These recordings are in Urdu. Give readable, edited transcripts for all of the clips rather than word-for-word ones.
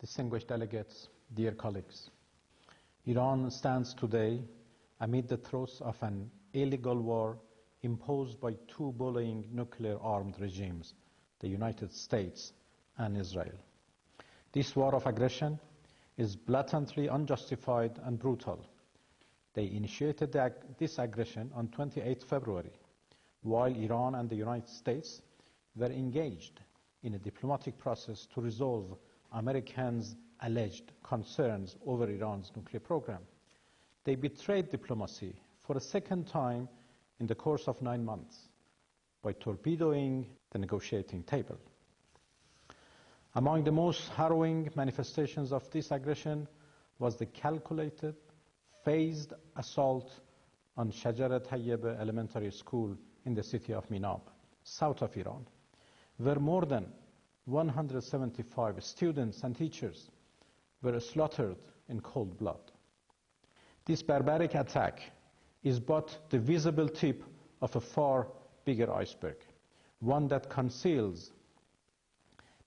Distinguished delegates, dear colleagues, Iran stands today amid the throes of an illegal war imposed by two bullying nuclear-armed regimes, the United States and Israel. This war of aggression is blatantly unjustified and brutal. They initiated this aggression on 28 February, while Iran and the United States were engaged in a diplomatic process to resolve Americans' alleged concerns over Iran's nuclear program. They betrayed diplomacy for a second time in the course of 9 months by torpedoing the negotiating table. Among the most harrowing manifestations of this aggression was the calculated, phased assault on Shajara Tayyeba Elementary School in the city of Minab, south of Iran, where more than 175 students and teachers were slaughtered in cold blood. This barbaric attack is but the visible tip of a far bigger iceberg, one that conceals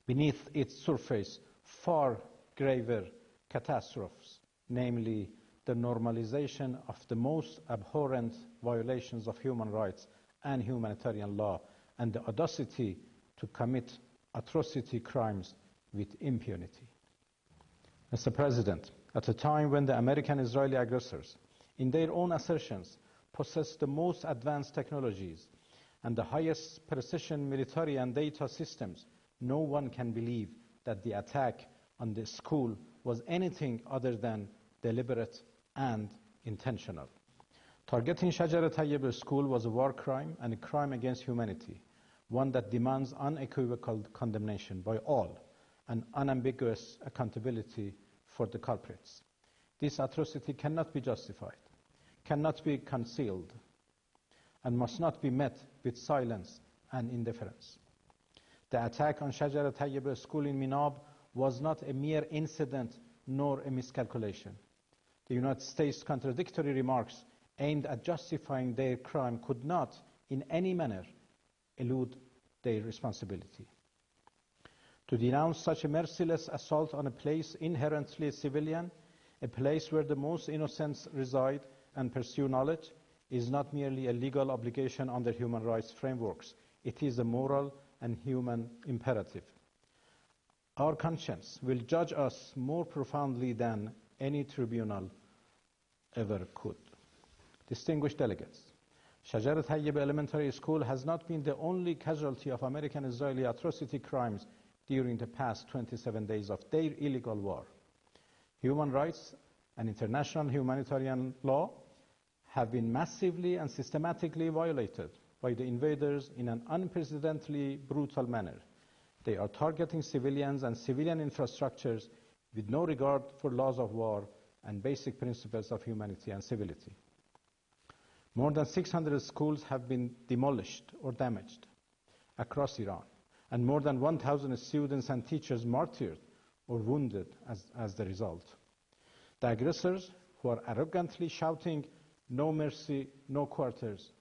beneath its surface far graver catastrophes, namely the normalization of the most abhorrent violations of human rights and humanitarian law, and the audacity to commit atrocity crimes with impunity. Mr. President, at a time when the American-Israeli aggressors, in their own assertions, possess the most advanced technologies and the highest precision military and data systems, no one can believe that the attack on the school was anything other than deliberate and intentional. Targeting Shajarat Tayyib School was a war crime and a crime against humanity, one that demands unequivocal condemnation by all and unambiguous accountability for the culprits. This atrocity cannot be justified, cannot be concealed, and must not be met with silence and indifference. The attack on Shajarat Tayyib School in Minab was not a mere incident nor a miscalculation. The United States' contradictory remarks aimed at justifying their crime could not, in any manner, elude their responsibility. To denounce such a merciless assault on a place inherently civilian, a place where the most innocents reside and pursue knowledge, is not merely a legal obligation under human rights frameworks. It is a moral and human imperative. Our conscience will judge us more profoundly than any tribunal ever could. Distinguished delegates, Shajarat Tayyib Elementary School has not been the only casualty of American-Israeli atrocity crimes during the past 27 days of their illegal war. Human rights and international humanitarian law have been massively and systematically violated by the invaders in an unprecedentedly brutal manner. They are targeting civilians and civilian infrastructures with no regard for laws of war and basic principles of humanity and civility. More than 600 schools have been demolished or damaged across Iran, and more than 1,000 students and teachers martyred or wounded as the result. The aggressors, who are arrogantly shouting, "No mercy, no quarters,"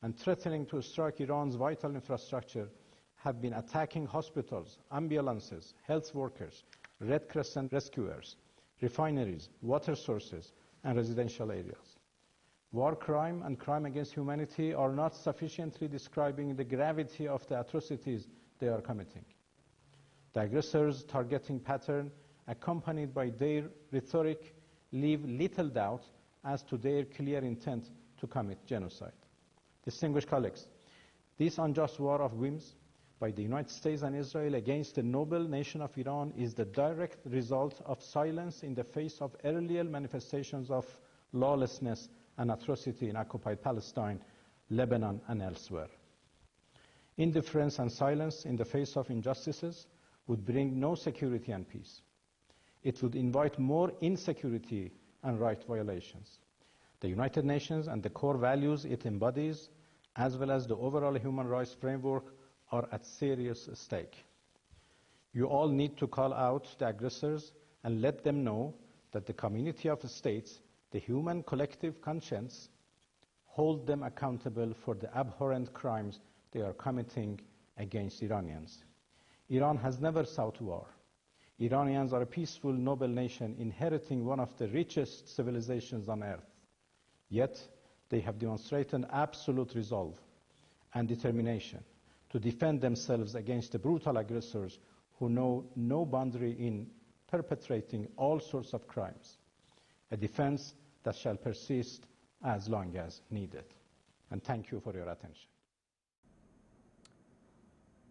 and threatening to strike Iran's vital infrastructure, have been attacking hospitals, ambulances, health workers, Red Crescent rescuers, refineries, water sources, and residential areas. War crime and crime against humanity are not sufficiently describing the gravity of the atrocities they are committing. The aggressors' targeting pattern, accompanied by their rhetoric, leave little doubt as to their clear intent to commit genocide. Distinguished colleagues, this unjust war of whims by the United States and Israel against the noble nation of Iran is the direct result of silence in the face of earlier manifestations of lawlessness and atrocity in occupied Palestine, Lebanon, and elsewhere. Indifference and silence in the face of injustices would bring no security and peace. It would invite more insecurity and right violations. The United Nations and the core values it embodies, as well as the overall human rights framework, are at serious stake. You all need to call out the aggressors and let them know that the community of states, the human collective conscience, hold them accountable for the abhorrent crimes they are committing against Iranians. Iran has never sought war. Iranians are a peaceful, noble nation inheriting one of the richest civilizations on earth. Yet, they have demonstrated absolute resolve and determination to defend themselves against the brutal aggressors who know no boundary in perpetrating all sorts of crimes, a defense that shall persist as long as needed. And thank you for your attention.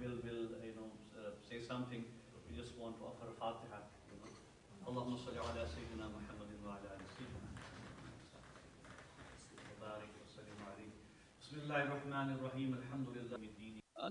will say something. We just want to offer a Fatiha. اللهم صل على سيدنا محمد وعلى ال سيدنا وبارك وسلم عليه. بسم الله الرحمن الرحيم. الحمد لله.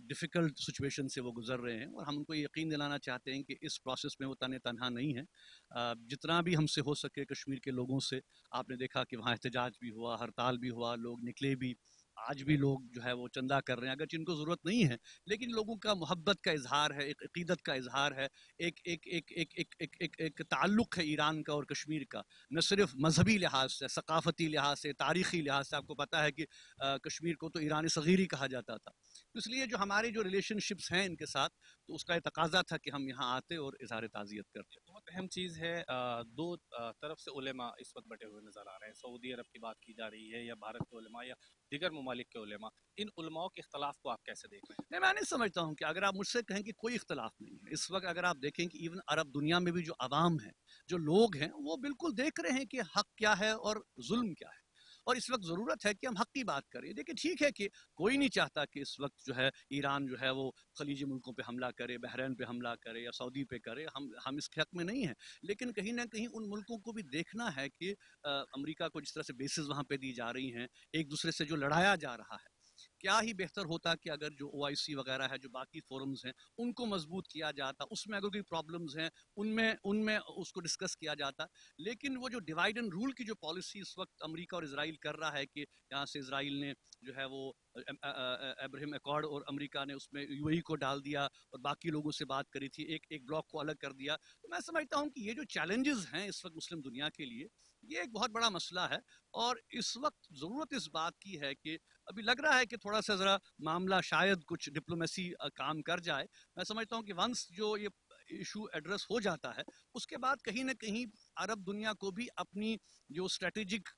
ڈیفیکلٹ سچویشن سے وہ گزر رہے ہیں، اور ہم ان کو یقین دلانا چاہتے ہیں کہ اس پروسیس میں وہ تنہا نہیں ہیں۔ جتنا بھی ہم سے ہو سکے کشمیر کے لوگوں سے، آپ نے دیکھا کہ وہاں احتجاج بھی ہوا، ہڑتال بھی ہوا، لوگ نکلے بھی، آج بھی لوگ جو ہے وہ چندہ کر رہے ہیں، اگرچہ ان کو ضرورت نہیں ہے، لیکن لوگوں کا محبت کا اظہار ہے، ایک عقیدت کا اظہار ہے، ایک تعلق ہے ایران کا اور کشمیر کا، نہ صرف مذہبی لحاظ سے، ثقافتی لحاظ سے، تاریخی لحاظ سے۔ آپ کو پتہ ہے کہ کشمیر کو تو ایران صغیر ہی کہا جاتا تھا، اس لیے جو ہمارے جو ریلیشن شپس ہیں ان کے ساتھ، تو اس کا یہ تقاضا تھا کہ ہم یہاں آتے اور اظہار تعزیت کرتے۔ بہت اہم چیز ہے، دو طرف سے علماء اس وقت بٹے ہوئے نظر آ رہے ہیں، سعودی عرب کی بات کی جا رہی ہے یا بھارت کے علماء یا دیگر ممالک کے علماء، ان علماء کے اختلاف کو آپ کیسے دیکھ رہے ہیں؟ نہیں، میں نہیں سمجھتا ہوں کہ اگر آپ مجھ سے کہیں کہ کوئی اختلاف نہیں ہے، اس وقت اگر آپ دیکھیں کہ ایون عرب دنیا میں بھی جو عوام ہیں، جو لوگ ہیں، وہ بالکل دیکھ رہے ہیں کہ حق کیا ہے اور ظلم کیا ہے، اور اس وقت ضرورت ہے کہ ہم حق کی بات کریں۔ دیکھیں ٹھیک ہے کہ کوئی نہیں چاہتا کہ اس وقت جو ہے ایران جو ہے وہ خلیجی ملکوں پہ حملہ کرے، بحرین پہ حملہ کرے یا سعودی پہ کرے، ہم اس کے حق میں نہیں ہیں، لیکن کہیں نہ کہیں ان ملکوں کو بھی دیکھنا ہے کہ امریکہ کو جس طرح سے بیسز وہاں پہ دی جا رہی ہیں، ایک دوسرے سے جو لڑایا جا رہا ہے، کیا ہی بہتر ہوتا کہ اگر جو OIC وغیرہ ہے، جو باقی فورمز ہیں، ان کو مضبوط کیا جاتا، اس میں اگر کوئی پرابلمز ہیں ان میں اس کو ڈسکس کیا جاتا، لیکن وہ جو ڈیوائڈ اینڈ رول کی جو پالیسی اس وقت امریکہ اور اسرائیل کر رہا ہے کہ یہاں سے اسرائیل نے جو ہے وہ ابراہیم ایکارڈ اور امریکہ نے اس میں UAE کو ڈال دیا اور باقی لوگوں سے بات کری تھی، ایک بلاک کو الگ کر دیا، تو میں سمجھتا ہوں کہ یہ جو چیلنجز ہیں اس وقت مسلم دنیا کے لیے، یہ ایک بہت بڑا مسئلہ ہے، اور اس وقت ضرورت اس بات کی ہے کہ ابھی لگ رہا ہے کہ تھوڑا سا ذرا معاملہ شاید کچھ ڈپلومیسی کام کر جائے۔ میں سمجھتا ہوں کہ ونس جو یہ ایشو ایڈریس ہو جاتا ہے، اس کے بعد کہیں نہ کہیں عرب دنیا کو بھی اپنی جو اسٹریٹجک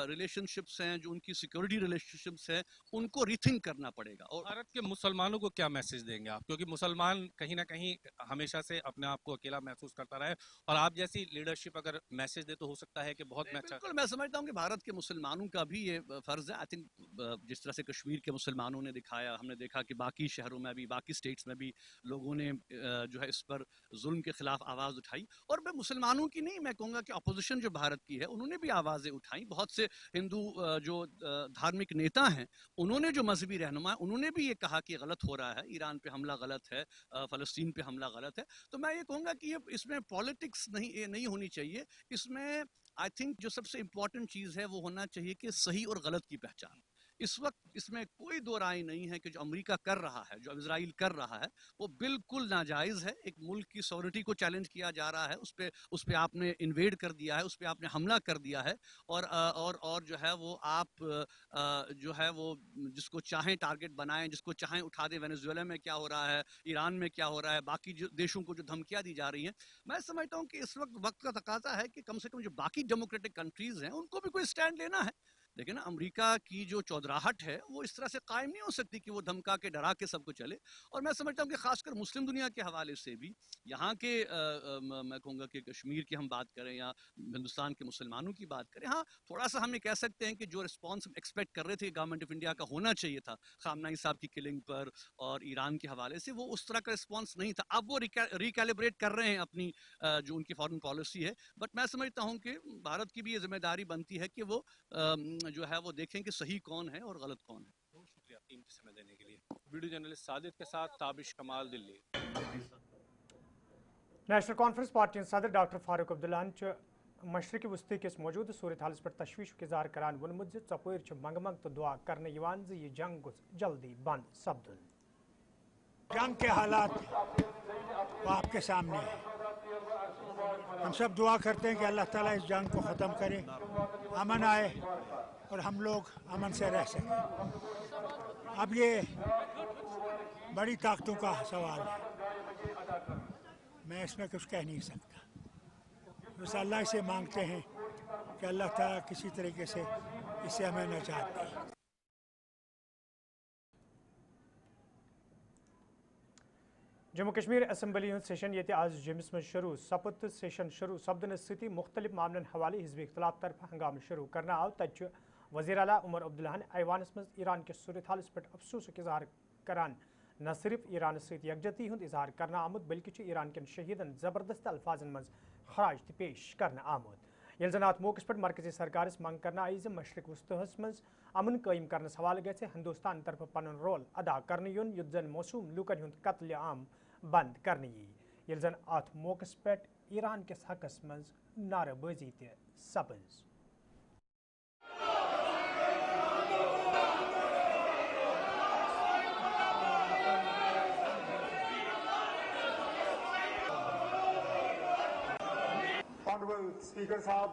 ریلیشن شپس ہیں، جو ان کی سیکورٹی ریلیشن شپس ہیں، ان کو ریتھنک کرنا پڑے گا۔ اور بھارت کے مسلمانوں کو کیا میسج دیں گے آپ؟ کیونکہ مسلمان کہیں نہ کہیں ہمیشہ سے اپنے آپ کو اکیلا محسوس کرتا رہا ہے، اور آپ جیسی لیڈرشپ اگر میسج دے تو ہو سکتا ہے کہ بہت اچھا۔ بالکل، میں سمجھتا ہوں کہ بھارت کے مسلمانوں کا بھی یہ فرض ہے۔ آئی تھنک جس طرح سے کشمیر کے مسلمانوں نے دکھایا، ہم نے دیکھا کہ باقی شہروں میں بھی، باقی اسٹیٹس میں بھی لوگوں نے جو ہے اس پر ظلم کے خلاف آواز اٹھائی، اور میں مسلمانوں کی نہیں، میں کہوں گا کہ اپوزیشن جو بھارت کی ہے، انہوں نے بھی آوازیں اٹھائیں۔ بہت سے ہندو جو دھارمک نیتا ہیں، انہوں نے جو مذہبی رہنما، انہوں نے بھی یہ کہا کہ غلط ہو رہا ہے، ایران پہ حملہ غلط ہے، فلسطین پہ حملہ غلط ہے۔ تو میں یہ کہوں گا کہ اس میں پالیٹکس نہیں ہونی چاہیے، اس میں آئی تھنک جو سب سے امپورٹنٹ چیز ہے وہ ہونا چاہیے کہ صحیح اور غلط کی پہچان۔ اس وقت اس میں کوئی دو رائے نہیں ہے کہ جو امریکہ کر رہا ہے، جو اسرائیل کر رہا ہے، وہ بالکل ناجائز ہے۔ ایک ملک کی سورنٹی کو چیلنج کیا جا رہا ہے، اس پہ آپ نے انویڈ کر دیا ہے، اس پہ آپ نے حملہ کر دیا ہے، اور جو ہے وہ آپ جو ہے وہ جس کو چاہیں ٹارگٹ بنائیں، جس کو چاہیں اٹھا دیں۔ وینزویلا میں کیا ہو رہا ہے، ایران میں کیا ہو رہا ہے، باقی جو دیشوں کو جو دھمکیاں دی جا رہی ہیں، میں سمجھتا ہوں کہ اس وقت کا تقاضا ہے کہ کم سے کم جو باقی ڈیموکریٹک کنٹریز ہیں ان کو بھی کوئی سٹینڈ لینا ہے۔ لیکن امریکہ کی جو چودراہٹ ہے وہ اس طرح سے قائم نہیں ہو سکتی کہ وہ دھمکا کے ڈرا کے سب کو چلے، اور میں سمجھتا ہوں کہ خاص کر مسلم دنیا کے حوالے سے بھی یہاں کے میں کہوں گا کہ کشمیر کی ہم بات کریں یا ہندوستان کے مسلمانوں کی بات کریں، ہاں تھوڑا سا ہم یہ کہہ سکتے ہیں کہ جو رسپانس ایکسپیکٹ کر رہے تھے گورنمنٹ آف انڈیا کا ہونا چاہیے تھا خامنہ ای صاحب کی کلنگ پر اور ایران کے حوالے سے، وہ اس طرح کا رسپانس نہیں تھا۔ اب وہ ریکیلیبریٹ کر رہے ہیں اپنی جو ان کی فارن پالیسی ہے، بٹ میں سمجھتا ہوں کہ بھارت کی بھی یہ ذمہ داری بنتی ہے کہ وہ جو ہے وہ دیکھیں کہ صحیح کون ہے اور غلط کون ہے۔ بہت شکریہ قیمتی سمے دینے کے لیے۔ ویڈیو جرنلسٹ ساجد کے ساتھ تابش کمال، دلی۔ نیشنل کانفرنس پارٹی صدر ڈاکٹر فاروق عبداللہ مشرقی وسطی کس موجود صورت حالس پر تشویش اظہار کران وونمت ژپور منگ منگ تو دعا کرنے یہ جنگ گوس جلدی بند سپدن۔ جنگ کے حالات وہ آپ کے سامنے ہیں، ہم سب دعا کرتے ہیں کہ اللہ تعالیٰ اس جنگ کو ختم کرے، امن آئے اور ہم لوگ امن سے رہ سکیں۔ اب یہ بڑی طاقتوں کا سوال ہے، میں اس میں کچھ کہہ نہیں سکتا، بس اللہ سے مانگتے ہیں کہ اللہ تعالیٰ کسی طریقے سے اس سے ہمیں نجات دے۔ جموں کشمیر اسمبلی ہند سیشن یہ آج جمس من شروع سپد تو سیشن شروع سپدن سی مختلف معاملن حوالے حزب اختلاف طرف ہنگامہ شروع کرنا آو تت وزیر اعلیٰ عمر عبداللہ ایوانس مز ایران کس صورت حالس پہ افسوس اظہار کران نہ صرف ایران ست یکجہتی ہند اظہار کرنا آمت بلکہ ایران کن شہیدن زبردست الفاظن مز خراج پیش کرنا آمت۔ یل زن ات موقع پہ مرکزی سرکارس منگ کرنا آئی مشرق وسطیس مز امن قائم کرنس حوالہ گژھِ ہندوستان طرف پن رول ادا کرنے یون یُتھ زن موسوم لوکن ہند قتل عام بند کرنے یی یل زن ات موقع پہ ایران کس حقس مز نعرہ بازی تہ سپز Honorable Speaker Saab,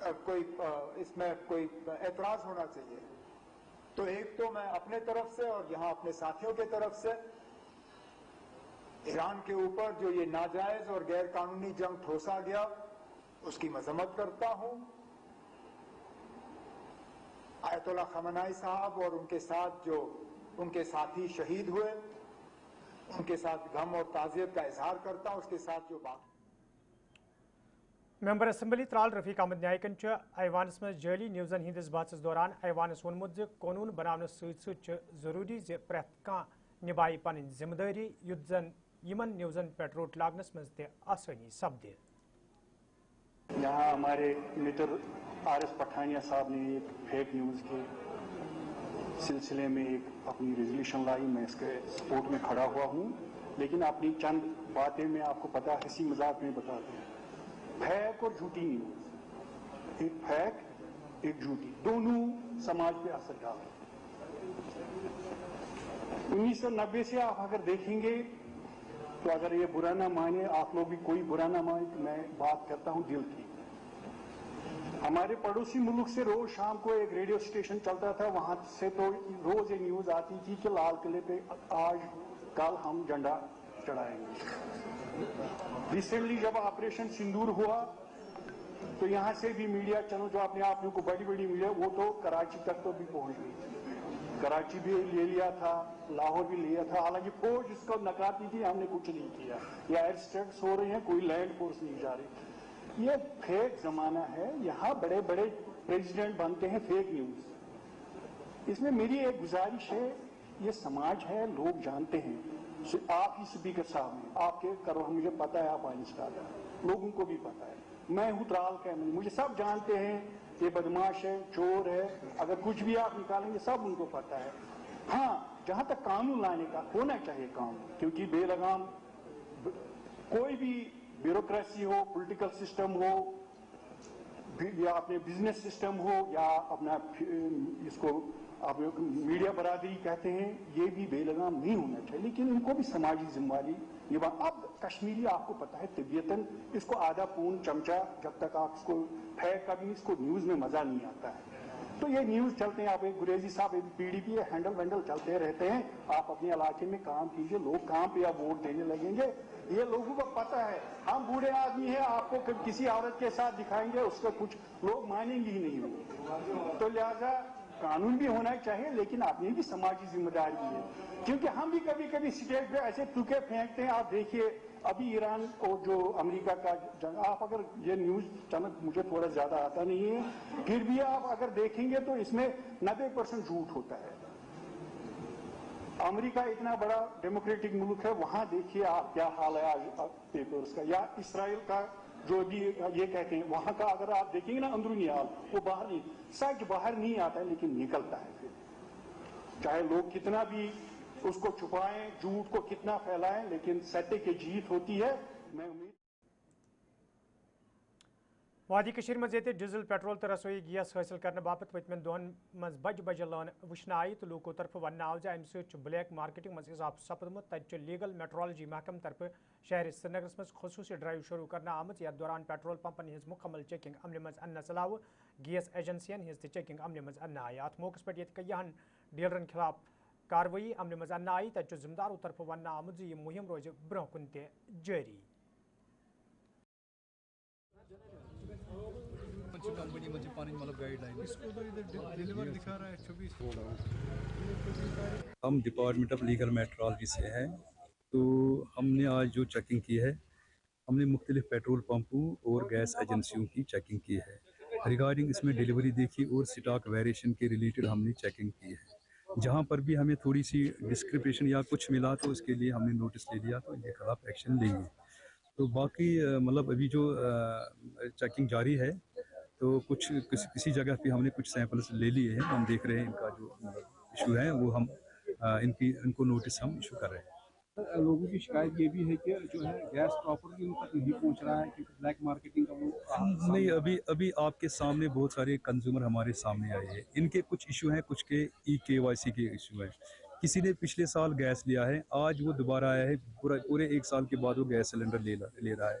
اس میں کوئی اعتراض ہونا چاہیے. تو ایک تو میں اپنے طرف سے اور یہاں اپنے ساتھیوں کے طرف سے ایران کے اوپر جو یہ ناجائز اور غیر قانونی جنگ ٹھوسا گیا اس کی مذمت کرتا ہوں. آیت اللہ خامنہئی صاحب اور ان کے ساتھ جو ان کے ساتھی شہید ہوئے ان کے ساتھ غم اور تعزیت کا اظہار کرتا ہوں. اس کے ساتھ جو بات ممبر اسمبلی ترال رفیق احمد نائکن ایوانس مز جعلی نیوزن ہندس بحثس دوران ایوانس وونمت قانون بنانے ست ضروری پریت کان نبائی پن ذمہ داری یت زن یمن نیوزن پہ روٹ لاگنس مز تہ آسانی سپدے. یہاں ہمارے متر آر ایس پٹھانیہ صاحب نے ایک فیک نیوز کے سلسلے میں ایک اپنی ریزولوشن لائی. میں اس کے سپورٹ میں کھڑا ہوا ہوں, لیکن اپنی چند باتیں میں آپ کو پتا ہنسی مذاق میں بتا دوں. فیک اور جھوٹی نیوز, ایک فیک ایک جھوٹی, دونوں سماج پہ اثر ڈال رہے ہیں. 1990 سے آپ اگر دیکھیں گے تو اگر یہ برا نہ مانے آپ لوگ بھی, کوئی برا نہ مانے, تو میں بات کرتا ہوں دل کی. ہمارے پڑوسی ملک سے روز شام کو ایک ریڈیو اسٹیشن چلتا تھا, وہاں سے تو روز یہ نیوز آتی تھی کہ لال قلعے پہ آج کل ہم جھنڈا چڑھائیں گے. ریسنٹلی جب آپریشن سندور ہوا تو یہاں سے بھی میڈیا چینل جو اپنے آپ کو بڑی بڑی میڈیا, وہ تو کراچی تک تو بھی پہنچ گئی تھی. کراچی بھی لے لیا تھا, لاہور بھی لیا تھا. حالانکہ فوج اس کو نکالتی تھی, ہم نے کچھ نہیں کیا. یہ ایئر اسٹرائکس ہو رہے ہیں, کوئی لینڈ فورس نہیں جا رہی. یہ فیک زمانہ ہے. یہاں بڑے بڑے پریزیڈنٹ بنتے ہیں فیک نیوز. اس میں میری ایک گزارش ہے, یہ سماج ہے, لوگ جانتے ہیں. آپ ہی اسپیکر صاحب ہیں, آپ کے کرو, مجھے پتا ہے آپ آئنسٹار ہیں, لوگوں کو بھی پتا ہے. میں ہوں ترال کا, مجھے سب جانتے ہیں یہ بدماش ہے, چور ہے. اگر کچھ بھی آپ نکالیں گے سب ان کو پتا ہے. ہاں, جہاں تک قانون لانے کا ہونا چاہیے کام, کیونکہ بے لگام کوئی بھی بیوروکریسی ہو, پولیٹیکل سسٹم ہو, یا اپنے بزنس سسٹم ہو, یا اپنا اس کو آپ میڈیا برادری کہتے ہیں, یہ بھی بے لگام نہیں ہونا چاہیے. لیکن ان کو بھی سماجی ذمہ داری نبھا. اب کشمیری آپ کو پتا ہے طبیعتاً اس کو آدھا پون چمچہ, جب تک آپ اس کو پھینک کا بھی اس کو نیوز میں مزہ نہیں آتا ہے. تو یہ نیوز چلتے ہیں. آپ ایک گریزی صاحب پی ڈی پی ہینڈل وینڈل چلتے رہتے ہیں. آپ اپنے علاقے میں کام کیجئے, لوگ کہاں پہ آپ ووٹ دینے لگیں گے یہ لوگوں کو پتا ہے. ہم بوڑھے آدمی ہیں, آپ کو کسی عورت کے ساتھ دکھائیں گے, اس کا کچھ لوگ مانیں گے ہی نہیں. تو لہذا قانون بھی ہونا چاہیے, لیکن اپنی بھی سماجی ذمہ داری ہے. کیونکہ ہم بھی کبھی کبھی اسٹیج پہ ایسے ٹوکے پھینکتے ہیں. آپ دیکھیے ابھی ایران اور جو امریکہ کا جنگ, آپ اگر یہ نیوز چینل مجھے تھوڑا زیادہ آتا نہیں ہے, پھر بھی آپ اگر دیکھیں گے تو اس میں 90% جھوٹ ہوتا ہے. امریکہ اتنا بڑا ڈیموکریٹک ملک ہے, وہاں دیکھیے آپ کیا حال ہے آج پیپرز کا. یا اسرائیل کا جو بھی یہ کہتے ہیں, وہاں کا اگر آپ دیکھیں گے نا اندرونی حال, وہ باہر نہیں, سچ باہر نہیں آتا ہے لیکن نکلتا ہے. پھر چاہے لوگ کتنا بھی اس کو چھپائیں, جھوٹ کو کتنا پھیلائیں, لیکن سچے کی جیت ہوتی ہے. میں امید وادی کشیر مز یہ ڈیزل پیٹرول تو رسوئی گیس حاصل کرنے باپت وتمن دہن مز بج بجہ لان وچھن آئی, تو لوکو طرف ون آو امہ سۭتۍ چھُ بلیک مارکیٹنگ مز اضافہ سپدمت. تتہ لیگل میٹرالوجی محکمہ طرف شہر سرینگرس مز خصوصی ڈرائیو شروع کرنے آمت. یتھ دوران پیٹرول پمپن ہز مکمل چیکنگ عملہ مز انس علاوہ گیس ایجنسین ہز تہ چیکنگ عملہ مز انہ آئی. ات موقع پہ یہ کیاہن ڈیلرن خلاف کاروٲیی عملہ مز انہ آئی. تتہ ذمہ دارو طرف ون آمت یہ مہم روز برہ کن تہ جاری. ہم ڈپارٹمنٹ آف لیگل میٹرالوجی سے ہیں. تو ہم نے آج جو چیکنگ کی ہے, ہم نے مختلف پیٹرول پمپوں اور گیس ایجنسیوں کی چیکنگ کی ہے. ریگارڈنگ اس میں ڈیلیوری دیکھی اور سٹاک ویریشن کے ریلیٹڈ ہم نے چیکنگ کی ہے. جہاں پر بھی ہمیں تھوڑی سی ڈسکرپیشن یا کچھ ملا تو اس کے لیے ہم نے نوٹس لے لیا, تو ان کے خلاف ایکشن لیں گے. تو باقی مطلب ابھی جو چیکنگ جاری ہے, تو کچھ کسی جگہ پہ ہم نے کچھ سیمپلس لے لیے ہیں. ہم دیکھ رہے ہیں ان کا جو ایشو ہے وہ ہم ان کو نوٹس ہم ایشو کر رہے ہیں. لوگوں کی شکایت یہ بھی ہے کہ جو ہے گیس پراپرلی ان تک نہیں پہنچ رہا ہے, کیونکہ بلیک مارکیٹنگ کا وہ نہیں, ابھی آپ کے سامنے بہت سارے کنزیومر ہمارے سامنے آئے ہیں. ان کے کچھ ایشو ہیں, کچھ کے KYC کے ایشو ہیں. کسی نے پچھلے سال گیس لیا ہے, آج وہ دوبارہ آیا ہے, پورے 1 سال کے بعد وہ گیس سلنڈر لے رہا ہے.